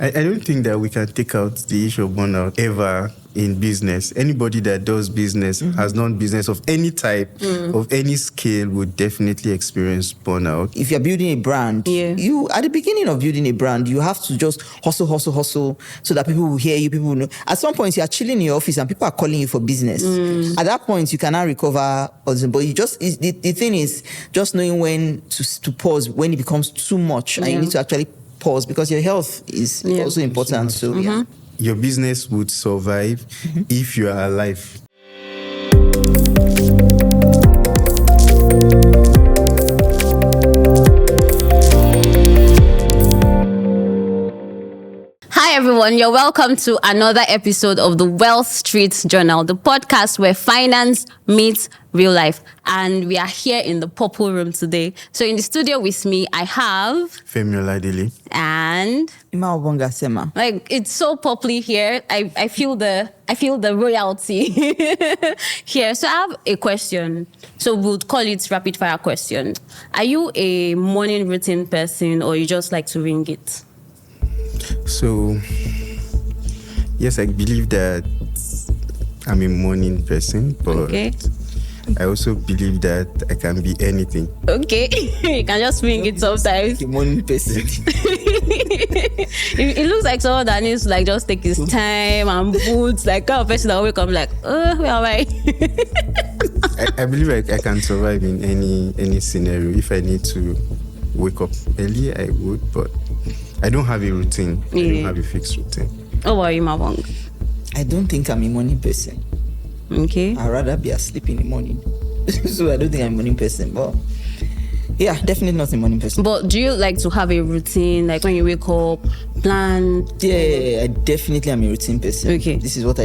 I don't think that we can take out the issue of burnout ever in business. Anybody that does business, has done business of any type, of any scale, would definitely experience burnout. If you're building a brand, you at the beginning of building a brand, you have to just hustle, so that people will hear you, people will know. At some point, you are chilling in your office and people are calling you for business. At that point, you cannot recover. But you just the thing is just knowing when to pause when it becomes too much, and you need to actually pause because your health is also important. So your business would survive if you are alive. Hi everyone, you're welcome to another episode of the Wealth Street Journal, the podcast where finance meets real life. And we are here in the Purple Room today. So in the studio with me, I have Femi Oladele and Ima Obonga Sema. like it's so poppy here. I feel the royalty here. So I have a question. So we'll call it rapid fire question. Are you a morning routine person or you just like to wing it? So, yes, I believe that I'm a morning person, but I also believe that I can be anything. Okay, you can just swing it sometimes. A morning person. It looks like someone that needs to like just take his time and boots, like kind of person that will wake up like, where am I? I believe I can survive in any scenario. If I need to wake up early, I would, but I don't have a routine. I don't have a fixed routine. Oh, are you, Mabong? I don't think I'm a morning person. Okay. I'd rather be asleep in the morning. So I don't think I'm a morning person. But yeah, definitely not a morning person. But do you like to have a routine, like when you wake up, plan? Yeah, I definitely am a routine person. Okay. This is what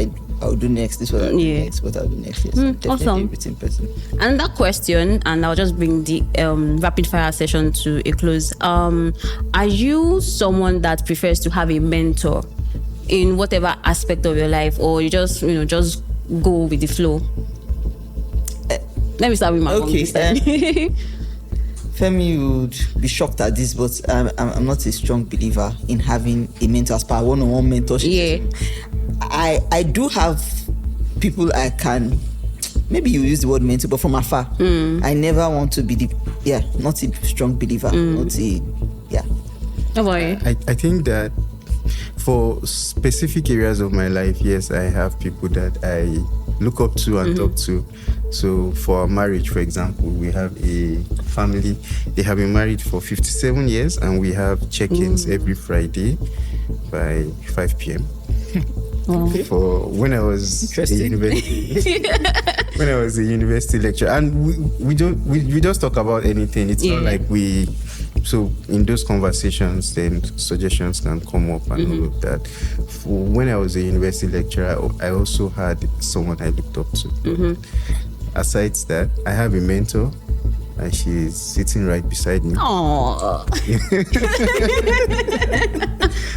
I'll do next. This is what I'll do next. What I'll do next. Yes, I'm definitely awesome. a routine person. And that question, and I'll just bring the rapid fire session to a close. Are you someone that prefers to have a mentor in whatever aspect of your life, or you just go with the flow? Let me start with my okay. this time. Femi, you would be shocked at this, but I'm not a strong believer in having a mentor as per one-on-one mentorship. Yeah. I do have people I can, maybe you use the word mentor, but from afar. I never want to be not a strong believer. How about you? I think that for specific areas of my life, yes, I have people that I look up to and talk to. So for our marriage, for example, we have a family. They have been married for 57 years, and we have check-ins every Friday by 5 p.m. For when I was a university lecturer, and we just talk about anything. It's not like so in those conversations, then suggestions can come up and all of that. When I was a university lecturer, I also had someone I looked up to. Aside that, I have a mentor, and she's sitting right beside me. Aww.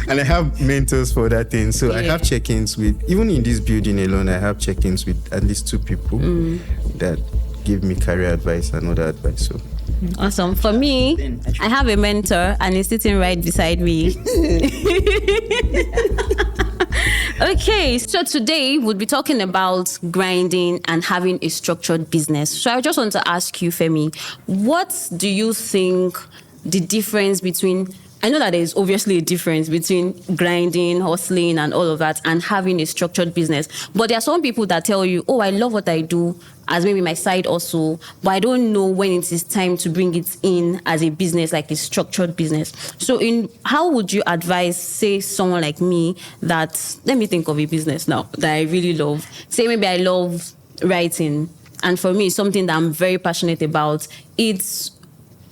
And I have mentors for that thing. So I have check-ins with, even in this building alone, I have check-ins with at least 2 people that give me career advice and other advice. So awesome. For me, I have a mentor and he's sitting right beside me. Okay, so today we'll be talking about grinding and having a structured business. So I just want to ask you, Femi, what do you think the difference between, I know that there is obviously a difference between grinding, hustling and all of that and having a structured business. But there are some people that tell you, I love what I do as maybe my side also, but I don't know when it is time to bring it in as a business, like a structured business. So how would you advise, say, someone like me that, let me think of a business now that I really love. Say maybe I love writing, and for me, it's something that I'm very passionate about. It's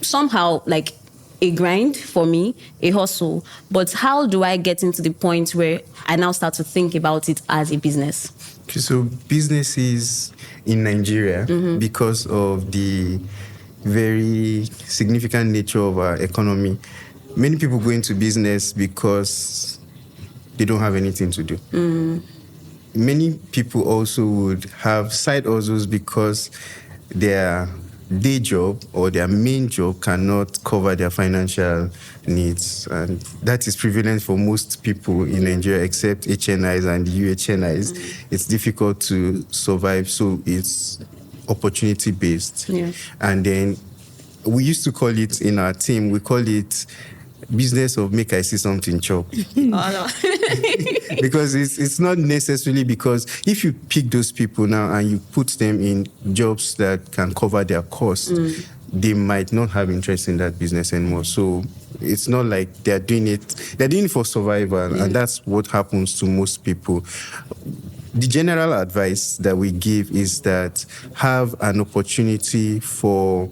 somehow like a grind for me, a hustle. But how do I get into the point where I now start to think about it as a business? Okay, so businesses in Nigeria, because of the very significant nature of our economy, many people go into business because they don't have anything to do. Many people also would have side hustles because they are day job or their main job cannot cover their financial needs. And that is prevalent for most people in Nigeria, except HNIs and UHNIs. It's difficult to survive, so it's opportunity-based. Yeah. And then we used to call it, in our team, we call it business of make I see something chop. Oh, no. Because it's not necessarily, because if you pick those people now and you put them in jobs that can cover their costs, they might not have interest in that business anymore. So it's not like they're doing it for survival, and that's what happens to most people. The general advice that we give is that have an opportunity for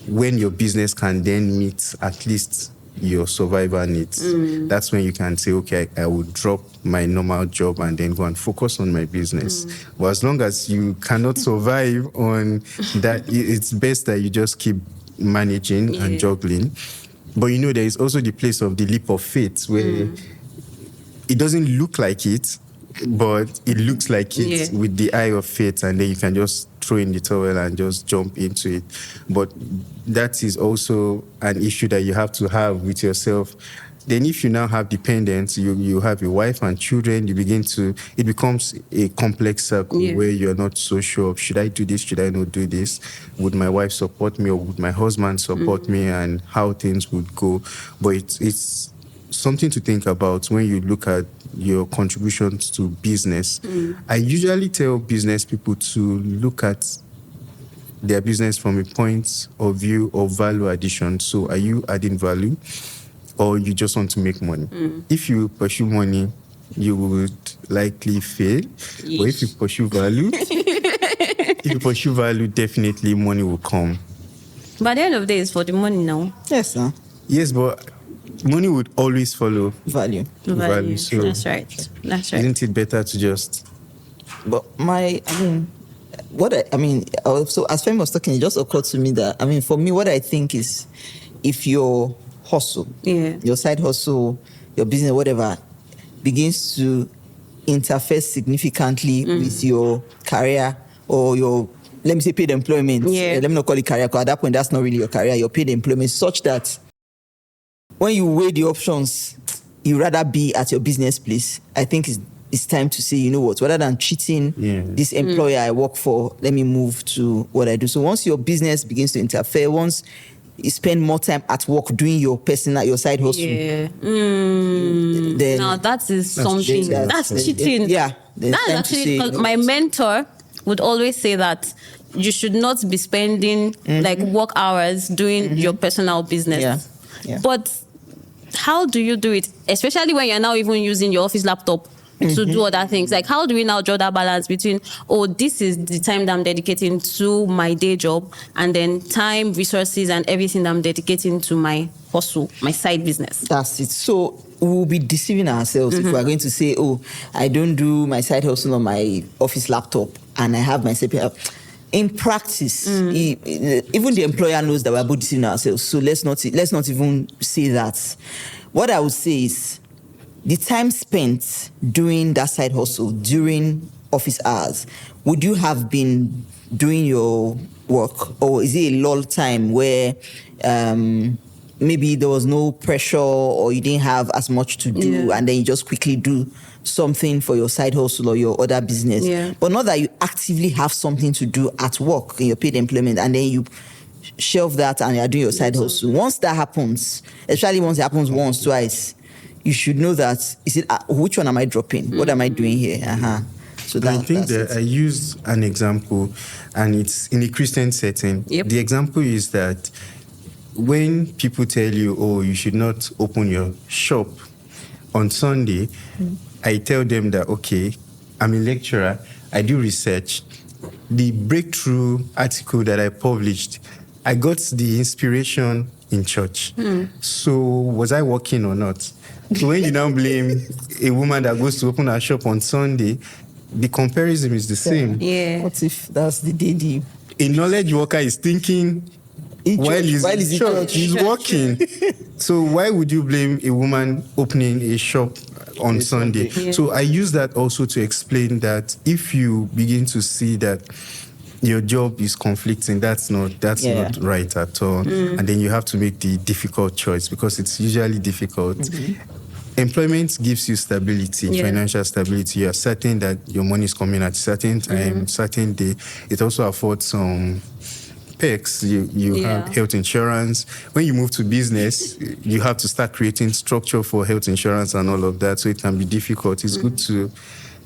when your business can then meet at least your survival needs. That's when you can say, okay, I will drop my normal job and then go and focus on my business. But as long as you cannot survive on that, it's best that you just keep managing and juggling. But there is also the place of the leap of faith, where it doesn't look like it, but it looks like it with the eye of faith, and then you can just throw in the towel and just jump into it. But that is also an issue that you have to have with yourself. Then if you now have dependents, you have a wife and children, it becomes a complex circle where you're not so sure, should I do this, should I not do this? Would my wife support me, or would my husband support me, and how things would go? But it's something to think about when you look at your contributions to business. I usually tell business people to look at their business from a point of view of value addition. So are you adding value, or you just want to make money? If you pursue money, you would likely fail. But if you pursue value, definitely money will come. But at the end of the day, it's for the money now. Yes, sir. Yes, but money would always follow Value. So That's right. isn't it better to just... But so as Femi was talking, it just occurred to me that, for me, what I think is, if your hustle, your side hustle, your business, whatever, begins to interfere significantly with your career or your, let me say, paid employment. Let me not call it career, because at that point, that's not really your career, your paid employment, such that when you weigh the options, you rather be at your business place. I think it's time to say, you know what, rather than cheating this employer I work for, let me move to what I do. So once your business begins to interfere, once you spend more time at work doing your side hustle, then now that is something. That's cheating. That's actually, because my mentor would always say that you should not be spending like work hours doing your personal business. But how do you do it, especially when you're now even using your office laptop to do other things? Like, how do we now draw that balance between, this is the time that I'm dedicating to my day job, and then time, resources, and everything that I'm dedicating to my hustle, my side business? That's it. So we'll be deceiving ourselves if we're going to say, I don't do my side hustle on my office laptop and I have my CPR. In practice, even the employer knows that we're both deceiving ourselves. So let's not even say that. What I would say is, the time spent doing that side hustle during office hours, would you have been doing your work, or is it a lull time where maybe there was no pressure, or you didn't have as much to do, and then you just quickly do something for your side hustle or your other business, but not that you actively have something to do at work in your paid employment, and then you shelve that and you're doing your side hustle. Once that happens, especially once it happens once, twice, you should know that, which one am I dropping? What am I doing here? So I think that I used an example, and it's in a Christian setting. The example is that when people tell you, you should not open your shop on Sunday, I tell them that, okay, I'm a lecturer, I do research. The breakthrough article that I published, I got the inspiration in church. So was I working or not? So when you now blame a woman that goes to open her shop on Sunday, the comparison is the same. What if that's the day a knowledge worker is thinking while he's in church, he's working. So why would you blame a woman opening a shop on Sunday? So I use that also to explain that if you begin to see that your job is conflicting, that's not right at all. And then you have to make the difficult choice, because it's usually difficult. Employment gives you stability, financial stability. You are certain that your money is coming at a certain time, certain day. It also affords some perks. You have health insurance. When you move to business, you have to start creating structure for health insurance and all of that. So it can be difficult. It's good to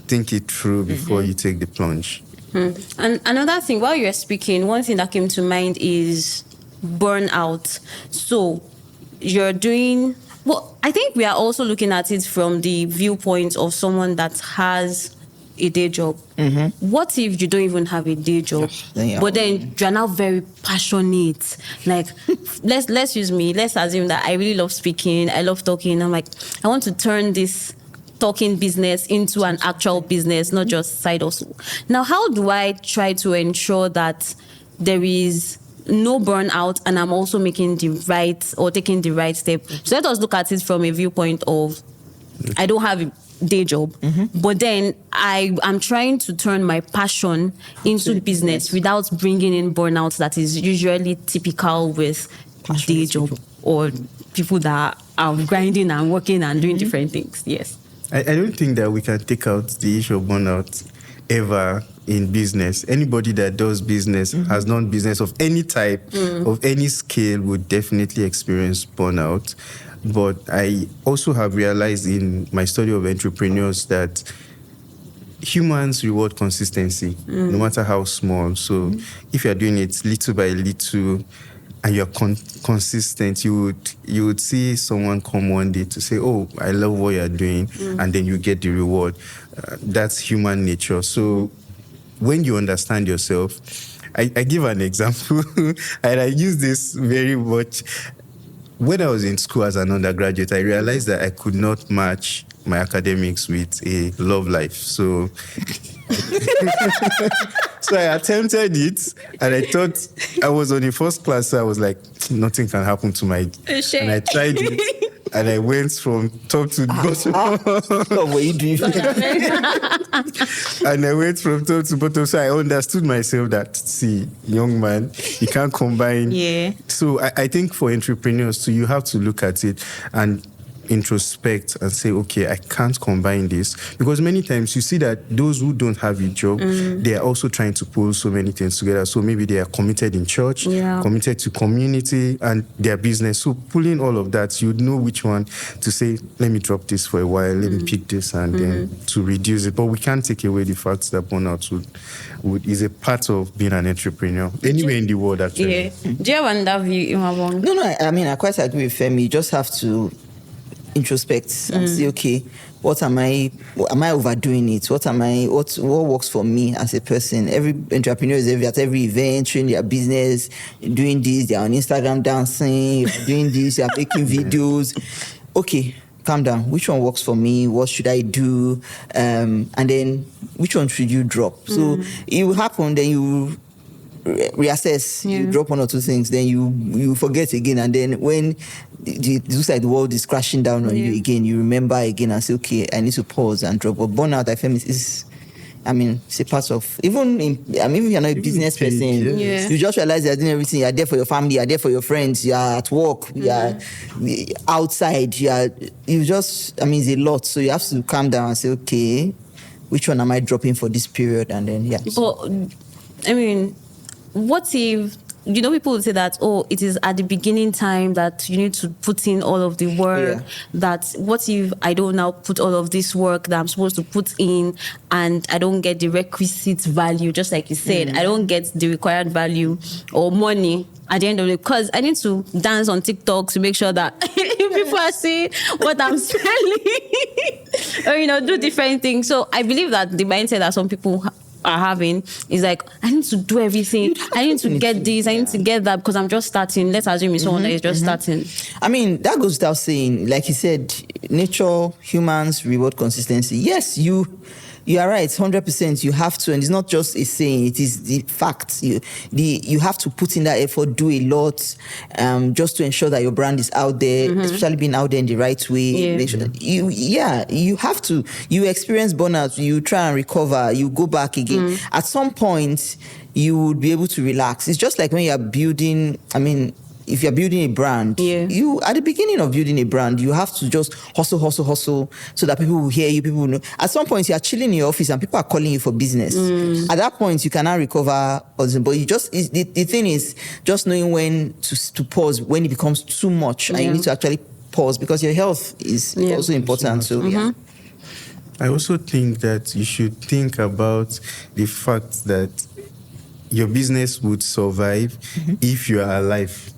think it through before you take the plunge. And another thing, while you're speaking, one thing that came to mind is burnout. So you're doing... Well, I think we are also looking at it from the viewpoint of someone that has a day job. What if you don't even have a day job, but then you're now very passionate? Like, let's use me. Let's assume that I really love speaking. I love talking. I'm like, I want to turn this talking business into an actual business, not just side hustle. Now, how do I try to ensure that there is no burnout and I'm also making the right or taking the right step? So let us look at it from a viewpoint of, I don't have a day job, but then I'm trying to turn my passion into business without bringing in burnout that is usually typical with day job or people that are grinding and working and doing different things. Yes. I don't think that we can take out the issue of burnout ever in business. Anybody that does business, has done business of any type, of any scale, would definitely experience burnout. But I also have realized in my study of entrepreneurs that humans reward consistency, no matter how small. So if you're doing it little by little and you're consistent, you would see someone come one day to say, oh, I love what you're doing, and then you get the reward. That's human nature. So when you understand yourself, I give an example, and I use this very much. When I was in school as an undergraduate, I realized that I could not match my academics with a love life. So so I attempted it, and I thought I was on the first class, so I was like, nothing can happen to my... And I tried it, and I went from top to bottom. What were you doing? And I went from top to bottom, so I understood myself that, see, young man, you can't combine. So I think for entrepreneurs too, you have to look at it and introspect and say, okay, I can't combine this. Because many times you see that those who don't have a job, they are also trying to pull so many things together. So maybe they are committed in church, committed to community and their business. So pulling all of that, you'd know which one to say, let me drop this for a while, let me pick this, and then to reduce it. But we can't take away the fact that burnout is a part of being an entrepreneur anywhere in the world, actually. Do you have another view, Imabong? No, I mean, I quite agree with Femi. You just have to introspect and say, okay, what am I overdoing it? What works for me as a person? Every entrepreneur is at every event, showing their business, doing this, they're on Instagram dancing, doing this, they're making videos. Okay, calm down. Which one works for me? What should I do? And then which one should you drop? So it will happen, then you reassess, you drop one or two things, then you forget again, and then when it looks like the world is crashing down on you again, you remember again and say, okay, I need to pause and drop. But burnout, I feel, it's a part of, even if you're not a business person, you just realize you're doing everything. You're there for your family, you're there for your friends, you're at work, you're outside, it's a lot. So you have to calm down and say, okay, which one am I dropping for this period? And then, But, what if, people would say that, it is at the beginning time that you need to put in all of the work, that what if I don't now put all of this work that I'm supposed to put in and I don't get the requisite value, just like you said, I don't get the required value or money at the end of it, because I need to dance on TikTok to make sure that people are seeing what I'm selling or, do different things. So I believe that the mindset that some people are having is like, I need to do everything. I need to get this. I need to get that because I'm just starting. Let's assume it's someone that is just starting. I mean, that goes without saying. Like you said, nature, humans reward consistency. Yes, you You are right, 100%. You have to, and it's not just a saying; it is the fact. You have to put in that effort, do a lot, just to ensure that your brand is out there, especially being out there in the right way. You have to. You experience burnout, you try and recover, you go back again. At some point, you would be able to relax. It's just like when you are building. If you're building a brand, you at the beginning of building a brand, you have to just hustle, so that people will hear you, people will know. At some point, you are chilling in your office and people are calling you for business. At that point, you cannot recover. But you just the thing is just knowing when to pause when it becomes too much, and you need to actually pause because your health is also important. So I also think that you should think about the fact that your business would survive if you are alive.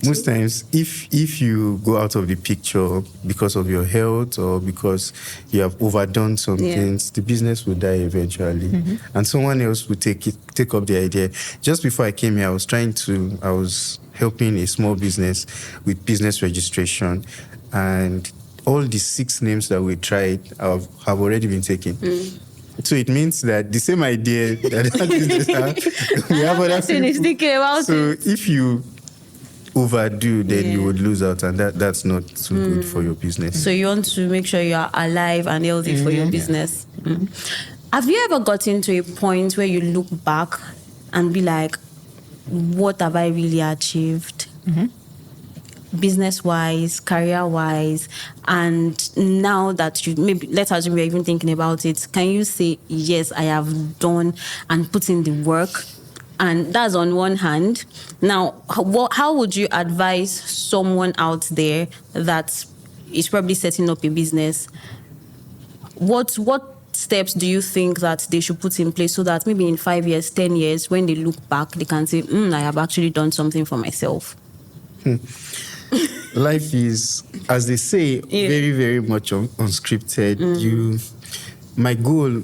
Most times, if you go out of the picture because of your health or because you have overdone some things, the business will die eventually, and someone else will take up the idea. Just before I came here, I was helping a small business with business registration, and all the 6 names that we tried have already been taken. So it means that the same idea that business has, we have other people. So if you overdo, then you would lose out, and that's not too good for your business. So you want to make sure you are alive and healthy for your business. Have you ever gotten to a point where you look back and be like, what have I really achieved? Business-wise, career-wise, and now that you maybe, let's assume you're even thinking about it, can you say, yes, I have done and put in the work? And that's on one hand. Now, how would you advise someone out there that is probably setting up a business? What steps do you think that they should put in place so that maybe in 5 years, 10 years, when they look back, they can say, I have actually done something for myself? Life is, as they say, very, very much unscripted. My goal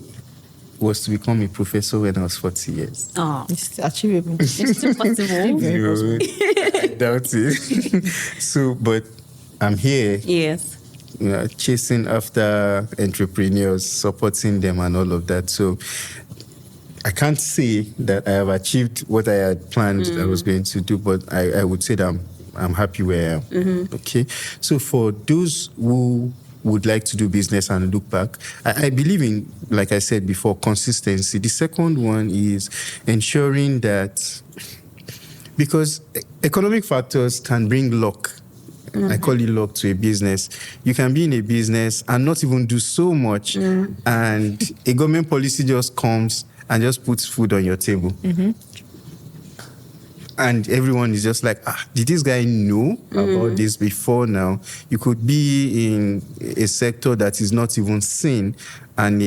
was to become a professor when I was 40 years. Oh, it's achievable. It's still possible. I doubt it. So, but I'm here. Yes. Chasing after entrepreneurs, supporting them and all of that. So I can't say that I have achieved what I had planned I was going to do, but I would say that I'm happy where I am. Okay. So for those who would like to do business and look back, I believe in, like I said before, consistency. The second one is ensuring that, because economic factors can bring luck. I call it luck to a business. You can be in a business and not even do so much, and a government policy just comes and just puts food on your table. And everyone is just like, did this guy know about this before now? You could be in a sector that is not even seen, and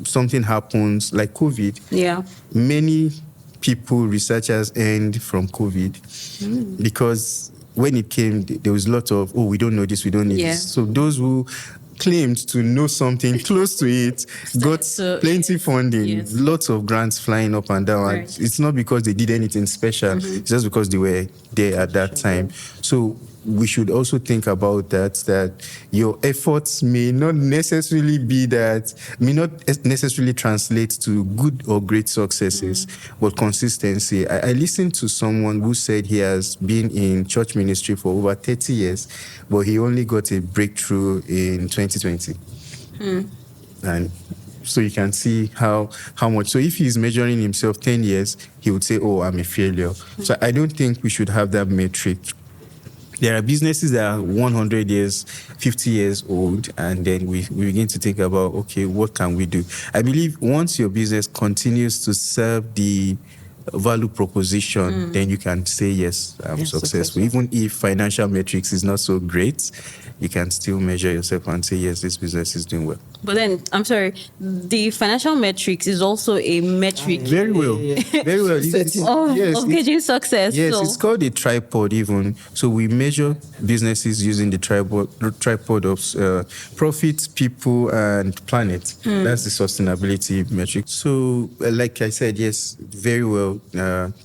something happens like COVID. Yeah. Many people, researchers, earned from COVID because when it came, there was a lot of, we don't know this, we don't need this. So those who claimed to know something close to it got plenty funding, lots of grants flying up and down. Right. It's not because they did anything special, it's just because they were there at that time. So we should also think about that your efforts may not necessarily translate to good or great successes, but consistency. I listened to someone who said he has been in church ministry for over 30 years, but he only got a breakthrough in 2020. And so you can see how much. So if he's measuring himself 10 years, he would say, I'm a failure. So I don't think we should have that metric. There are businesses that are 100 years, 50 years old, and then we begin to think about, what can we do? I believe once your business continues to serve the value proposition, then you can say, yes, I'm successful. Even if financial metrics is not so great, you can still measure yourself and say, yes, this business is doing well. But then, I'm sorry, the financial metrics is also a metric. Very well. Very well. Of gauging success. Yes, it's called a tripod even. So we measure businesses using the tripod of profit, people, and planet. That's the sustainability metric. So, like I said, yes, very well.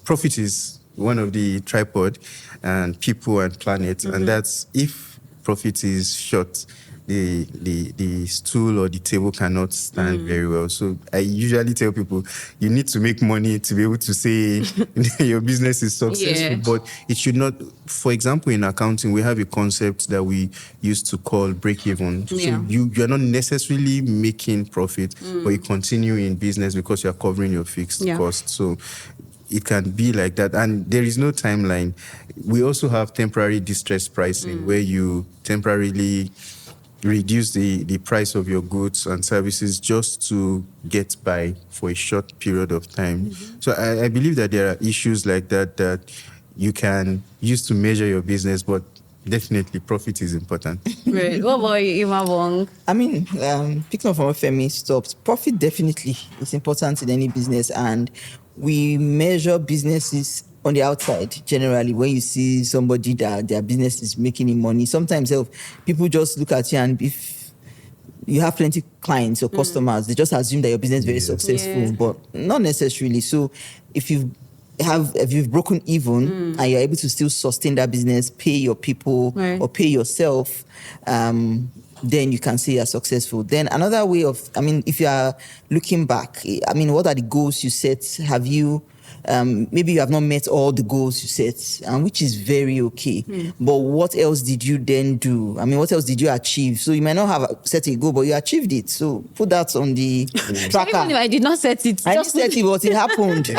Profit is one of the tripod, and people and planet. And that's if profit is short, the stool or the table cannot stand very well. So I usually tell people you need to make money to be able to say your business is successful, but it should not. For example, in accounting, we have a concept that we used to call break even. So you're not necessarily making profit, but you continue in business because you're covering your fixed costs. So it can be like that. And there is no timeline. We also have temporary distress pricing where you temporarily reduce the price of your goods and services just to get by for a short period of time. So I believe that there are issues like that you can use to measure your business, but definitely profit is important. Right. What about you, Imabong? I mean, picking up from what Femi stopped, profit definitely is important in any business, and we measure businesses on the outside. Generally, when you see somebody that their business is making money, sometimes people just look at you, and if you have plenty clients or customers, they just assume that your business is very successful, but not necessarily. So if you've broken even and you're able to still sustain that business, pay your people or pay yourself, then you can say you're successful. Then another way of, if you are looking back, what are the goals you set? Have you, maybe you have not met all the goals you set, which is very okay. But what else did you then do? What else did you achieve? So you might not have set a goal, but you achieved it. So put that on the tracker. Even if I did not set it. I didn't set it, but it happened.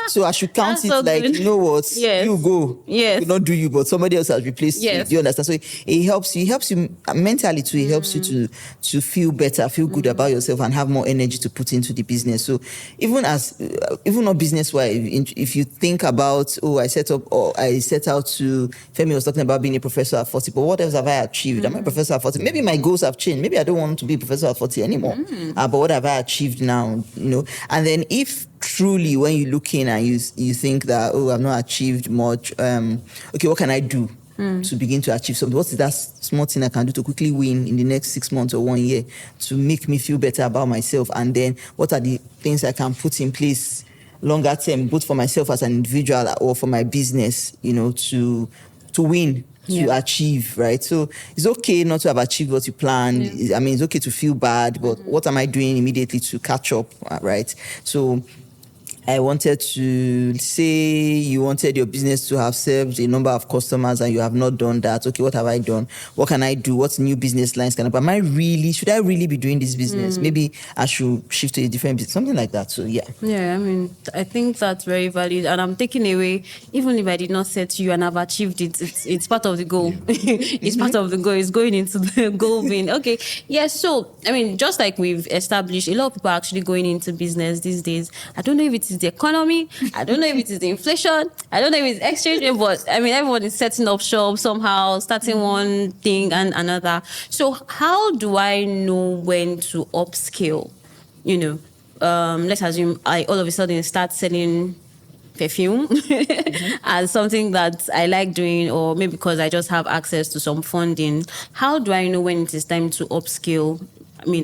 So I should count it like, you know what? You go. Yes. Not do you, but somebody else has replaced you. Do you understand? So it helps you mentally too. It helps you to feel better, feel good about yourself, and have more energy to put into the business. So even not business-wise, if you think about, I set out to, Femi was talking about being a professor at 40, but what else have I achieved? I'm a professor at 40. Maybe my goals have changed. Maybe I don't want to be a professor at 40 anymore. But what have I achieved now? And then if truly when you look in and you think that, I've not achieved much, okay, what can I do to begin to achieve something? What's that small thing I can do to quickly win in the next 6 months or 1 year to make me feel better about myself? And then what are the things I can put in place longer term, both for myself as an individual or for my business, to win, to achieve, right? So it's okay not to have achieved what you planned. It's okay to feel bad, but what am I doing immediately to catch up, right? So I wanted to say you wanted your business to have served a number of customers and you have not done that. Okay, what have I done? What can I do? What new business lines can I should I really be doing this business? Maybe I should shift to a different business, something like that. So yeah. Yeah, I think that's very valid. And I'm taking away, even if I did not set you and I've achieved it, it's part of the goal. It's part of the goal. It's going into the goal bin. Okay. Yeah, so, just like we've established, a lot of people are actually going into business these days. I don't know if it is the economy, I don't know if it is the inflation, I don't know if it's exchange rate, but everyone is setting up shop somehow, starting one thing and another. So how do I know when to upscale? Let's assume I all of a sudden start selling perfume as something that I like doing, or maybe because I just have access to some funding. How do I know when it is time to upscale?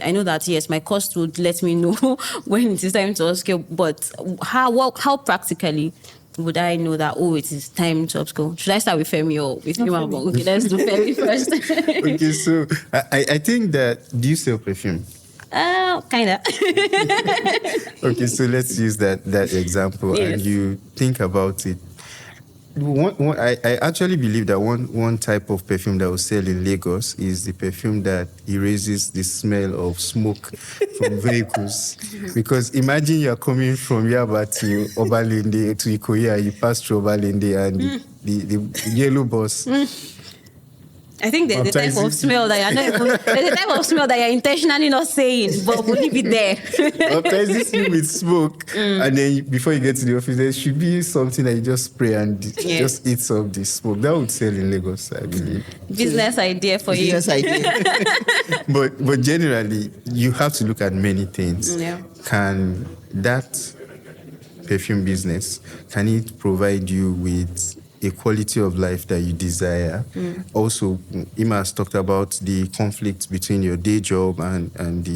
I know that, yes, my cost would let me know when it is time to upscale, but how practically would I know that, it is time to upscale? Should I start with Femi or with you? Okay, let's do Femi first. Okay, so I think that, do you sell perfume? Kinda. Okay, so let's use that example, and you think about it. I actually believe that one type of perfume that will sell in Lagos is the perfume that erases the smell of smoke from vehicles. Because imagine you're coming from Yaba to Obalende to Ikoyi, you pass through Obalende and the yellow bus. I think there's a type of smell that you're intentionally not saying, but will it be there? Baptizes you with smoke, and then before you get to the office, there should be something that you just spray and just eats up the smoke. That would sell in Lagos, I believe. Business idea for you. Business idea. But generally, you have to look at many things. Yeah. Can that perfume business, can it provide you with a quality of life that you desire? Also, Ima has talked about the conflict between your day job and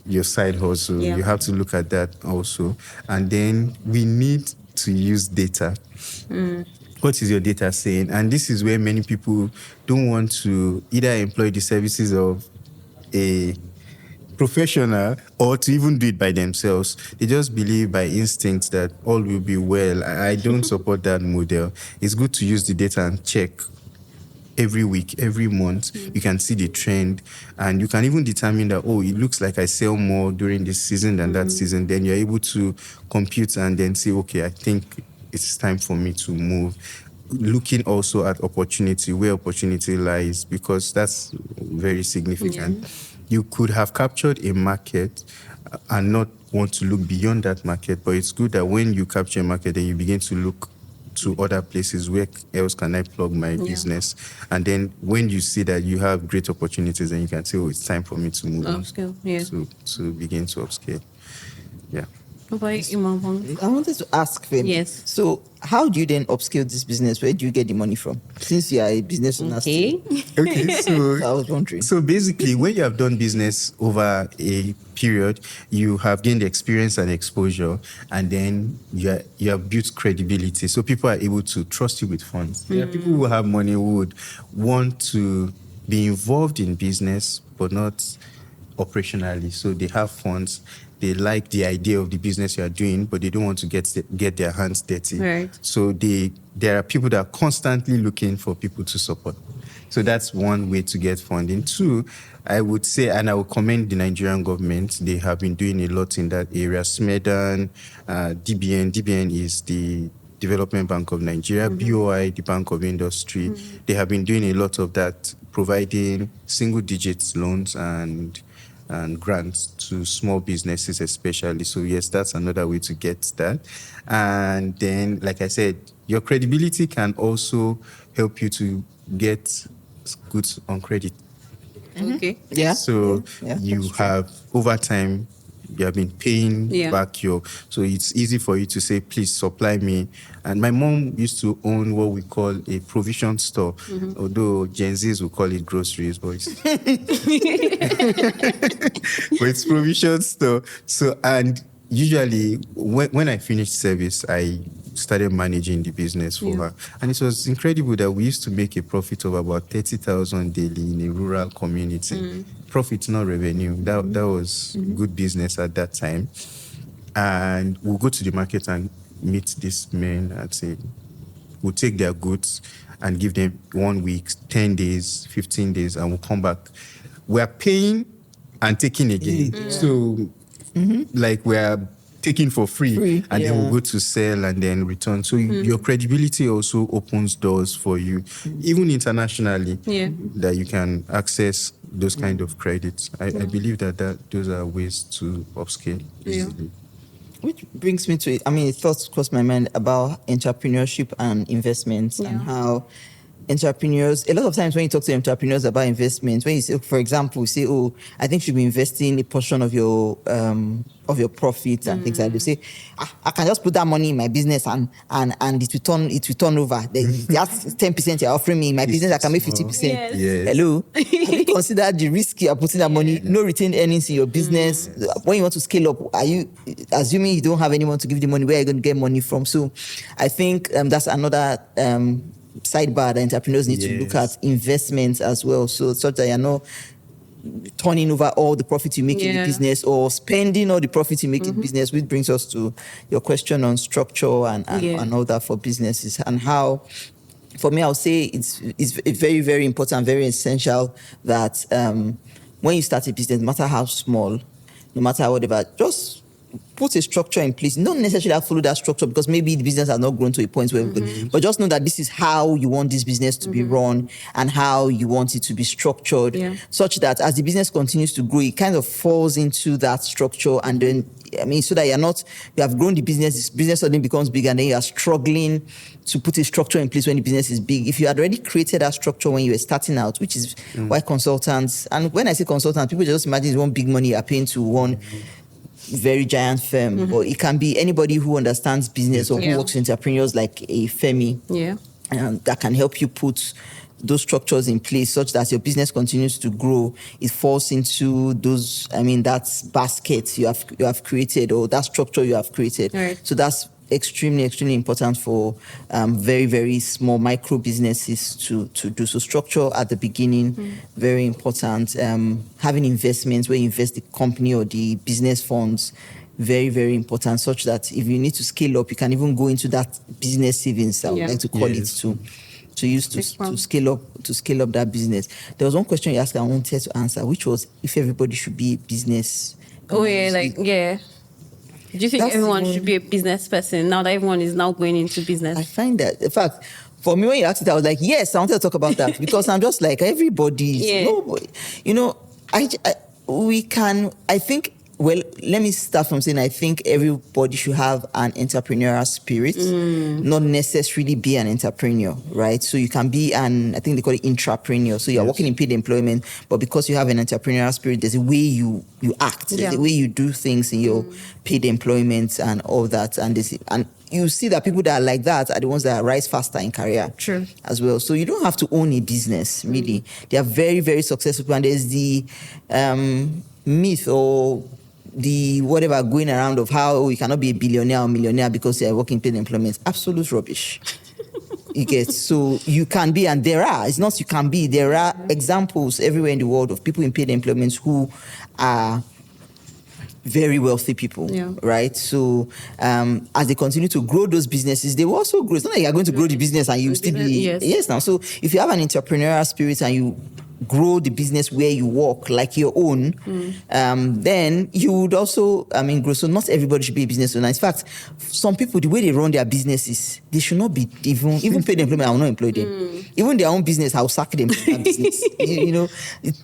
your side hustle. You have to look at that also. And then we need to use data. what is your data saying? And this is where many people don't want to either employ the services of a professional or to even do it by themselves. They just believe by instinct that all will be well. I don't support that model. It's good to use the data and check every week, every month. You can see the trend, and you can even determine that, oh, it looks like I sell more during this season than that season. Then you're able to compute and then say, okay, I think it's time for me to move. Looking also at opportunity, where opportunity lies, because that's very significant. You could have captured a market and not want to look beyond that market, but it's good that when you capture a market, then you begin to look to other places. Where else can I plug my business? And then when you see that you have great opportunities, then you can say, oh, it's time for me to move Upscale, to begin to upscale. Yeah. I wanted to ask them. Yes. So how do you then upscale this business? Where do you get the money from? Since you are a business owner. Okay, so I was wondering. So basically, when you have done business over a period, you have gained experience and exposure, and then you have built credibility. So people are able to trust you with funds. There are people who have money who would want to be involved in business, but not operationally. So they have funds. They like the idea of the business you are doing, but they don't want to get their hands dirty. Right. So there are people that are constantly looking for people to support. So that's one way to get funding. Two, I would say, and I would commend the Nigerian government, they have been doing a lot in that area. SMEDAN, DBN. DBN is the Development Bank of Nigeria, BOI, the Bank of Industry. They have been doing a lot of that, providing single-digit loans and grants to small businesses especially. So yes, that's another way to get that. And then, like I said, your credibility can also help you to get goods on credit. okay. Yeah. So Yeah, you have, over time, you have been paying back so it's easy for you to say, please supply me. And my mom used to own what we call a provision store, although Gen Zs will call it groceries, but it's provision store. So, and usually when I finished service, I started managing the business for her. And it was incredible that we used to make a profit of about 30,000 daily in a rural community. Profit, not revenue. That was good business at that time. And we'll go to the market and meet these men and say, we'll take their goods and give them 1 week, 10 days, 15 days, and we'll come back. We're paying and taking again. So, like, we're taking for free and then we'll go to sell and then return. So your credibility also opens doors for you, even internationally, that you can access those kind of credits. I believe that those are ways to upscale easily. Which brings me to, thoughts crossed my mind about entrepreneurship and investments and how entrepreneurs, a lot of times when you talk to entrepreneurs about investments, when you say, for example, you say, oh, I think you should be investing a portion of your profits and things like that. You say, I can just put that money in my business and it will turn over. That's 10% you're offering me in my business, I can make 50%. Yes. Hello? Have you considered the risk you are putting that money, no retained earnings in your business? When you want to scale up, are you assuming you don't have anyone to give the money? Where are you going to get money from? So I think that's another sidebar that entrepreneurs need to look at, investments as well, so such that you're not turning over all the profits you make in the business or spending all the profits you make in business, which brings us to your question on structure and all that for businesses, and how, for me, I'll say it's very, very important, very essential that when you start a business, no matter how small, no matter whatever, just put a structure in place. Not necessarily have to follow that structure because maybe the business has not grown to a point where, but just know that this is how you want this business to be run and how you want it to be structured, such that as the business continues to grow, it kind of falls into that structure. And then, so that you have grown the business suddenly becomes big, and then you are struggling to put a structure in place when the business is big. If you had already created that structure when you were starting out, which is why consultants, and when I say consultants, people just imagine it's one big money you are paying to one very giant firm, but it can be anybody who understands business or who works with entrepreneurs like a Femi, that can help you put those structures in place such that your business continues to grow. It falls into those, that basket you have created, or that structure you have created. Right. So that's extremely, extremely important for very, very small micro businesses to do. So structure at the beginning, very important. Having investments where you invest the company or the business funds, very, very important, such that if you need to scale up, you can even go into that business savings, I would like to call it, to use to scale up that business. There was one question you asked I wanted to answer, which was if everybody should be a business. Oh yeah, do you think everyone should be a business person now that everyone is now going into business? I find that, in fact, for me, when you asked it, I was like, yes, I wanted to talk about that because I'm just like, everybody, nobody, I think, well, let me start from saying I think everybody should have an entrepreneurial spirit, not necessarily be an entrepreneur, right? So you can be I think they call it intrapreneur. So you're working in paid employment, but because you have an entrepreneurial spirit, there's a way you act, there's a way you do things in your paid employment and all that. And you see that people that are like that are the ones that rise faster in career as well. So you don't have to own a business, really. They are very, very successful. And there's the myth or the whatever going around of how you cannot be a billionaire or millionaire because you're working paid employment. Absolute rubbish. You get, so you can be, and there are, it's not you can be, there are examples everywhere in the world of people in paid employment who are very wealthy people, right? So as they continue to grow those businesses, they will also grow. It's not like you're going to grow the business and you still be, now. So if you have an entrepreneurial spirit and you grow the business where you work like your own, then you would also, grow. So not everybody should be a business owner. In fact, some people, the way they run their businesses, they should not be even paid employment. I will not employ them. Even their own business, I will sack them from their business.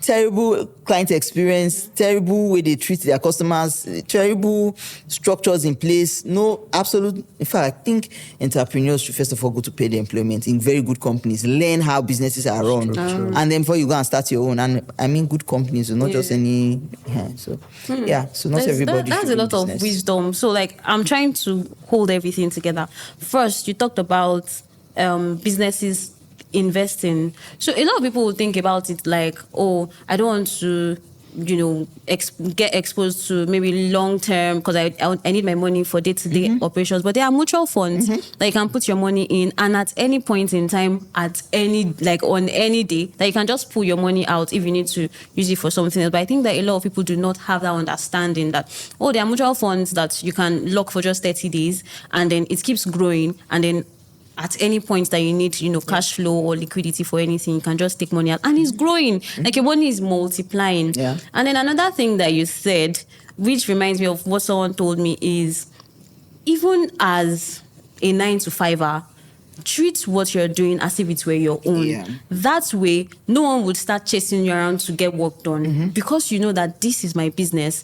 Terrible client experience, terrible way they treat their customers, terrible structures in place. No, absolute. In fact, I think entrepreneurs should first of all go to paid employment in very good companies, learn how businesses are run, and then before you go and start your own. And good companies, not just any. So not everybody. That's a lot of wisdom. So I'm trying to hold everything together. First, you talked about businesses investing. So a lot of people will think about it like, oh, I don't want to get exposed to maybe long term because I need my money for day-to-day operations. But there are mutual funds that you can put your money in, and at any point in time, on any day, that you can just pull your money out if you need to use it for something else. But I think that a lot of people do not have that understanding that, there are mutual funds that you can lock for just 30 days and then it keeps growing, and then at any point that you need, cash flow or liquidity for anything, you can just take money out. And it's growing. Like your money is multiplying. Yeah. And then another thing that you said, which reminds me of what someone told me, is even as a 9-to-5er, treat what you're doing as if it were your own. Yeah. That way, no one would start chasing you around to get work done because you know that this is my business.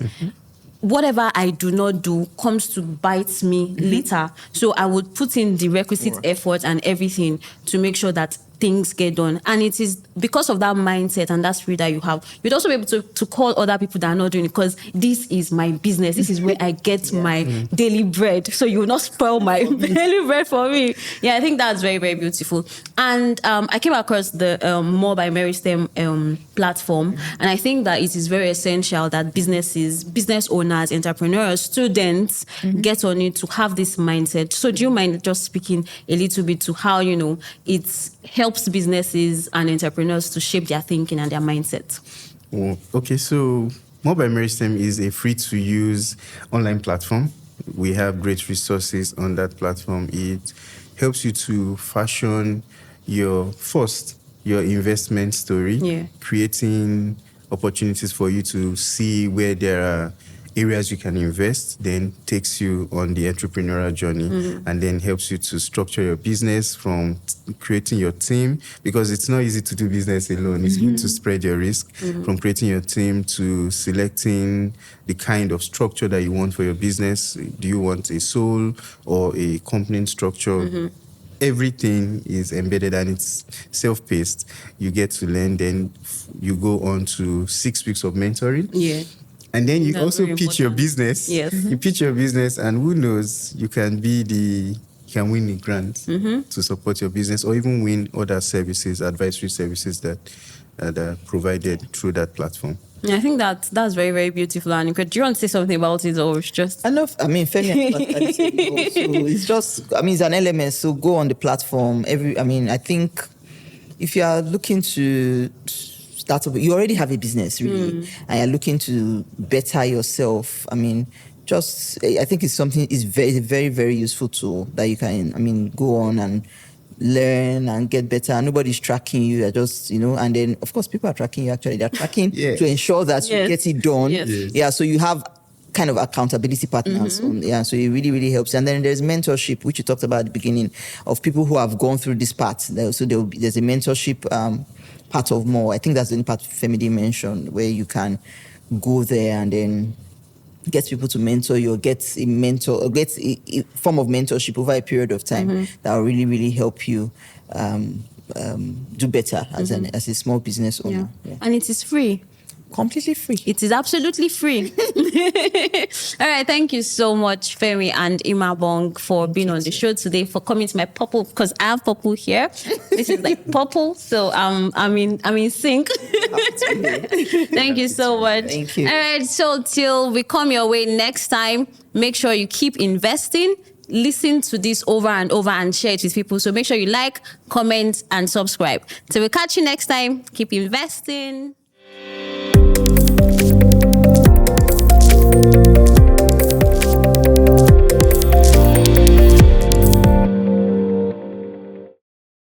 Whatever I do not do comes to bite me later. So I would put in the requisite effort and everything to make sure that things get done. And it is because of that mindset and that spirit that you have, you'd also be able to call other people that are not doing it, because this is my business. This is where I get my daily bread. So you will not spoil my daily bread for me. Yeah, I think that's very, very beautiful. And I came across the More by Mary Stem platform. And I think that it is very essential that business owners, entrepreneurs, students get on it to have this mindset. So do you mind just speaking a little bit to how, it helps businesses and entrepreneurs to shape their thinking and their mindset? Okay, so More by Mary Stem is a free-to-use online platform. We have great resources on that platform. It helps you to fashion your investment story, creating opportunities for you to see where there are areas you can invest, then takes you on the entrepreneurial journey and then helps you to structure your business from creating your team, because it's not easy to do business alone. It's good to spread your risk from creating your team to selecting the kind of structure that you want for your business. Do you want a sole or a company structure? Everything is embedded and it's self-paced. You get to learn, then you go on to 6 weeks of mentoring. Yeah. And then you also pitch your business. Yes. You pitch your business, and who knows, you can win a grant to support your business, or even win other services, advisory services that are provided through that platform. I think that's very, very beautiful. And do you want to say something about it, or it's just? Enough. I mean, Femi, so it's just. I mean, it's an element. So go on the platform. I think if you are looking to start, you already have a business, really, and you're looking to better yourself. I mean, I think it's something. It's very, very, very useful tool that you can. I mean, go on and learn and get better. Nobody's tracking you. They're just, and then of course people are tracking you. Actually, they're tracking to ensure that you get it done. Yeah. So you have kind of accountability partners. So it really, really helps. And then there's mentorship, which you talked about at the beginning, of people who have gone through this part. So there's a mentorship part of more. I think that's the only part Femi mentioned, where you can go there and then get people to mentor you, or get a mentor, or get a form of mentorship over a period of time that will really, really help you do better as a small business owner. Yeah. And it is free. Completely free. It is absolutely free. All right. Thank you so much, Femi and Imabong, for being on the show today, for coming to my purple, because I have purple here. This is like purple. So I'm in sync. Thank you so much. Thank you. All right. So till we come your way next time, make sure you keep investing. Listen to this over and over and share it with people. So make sure you like, comment, and subscribe. Till we catch you next time, keep investing.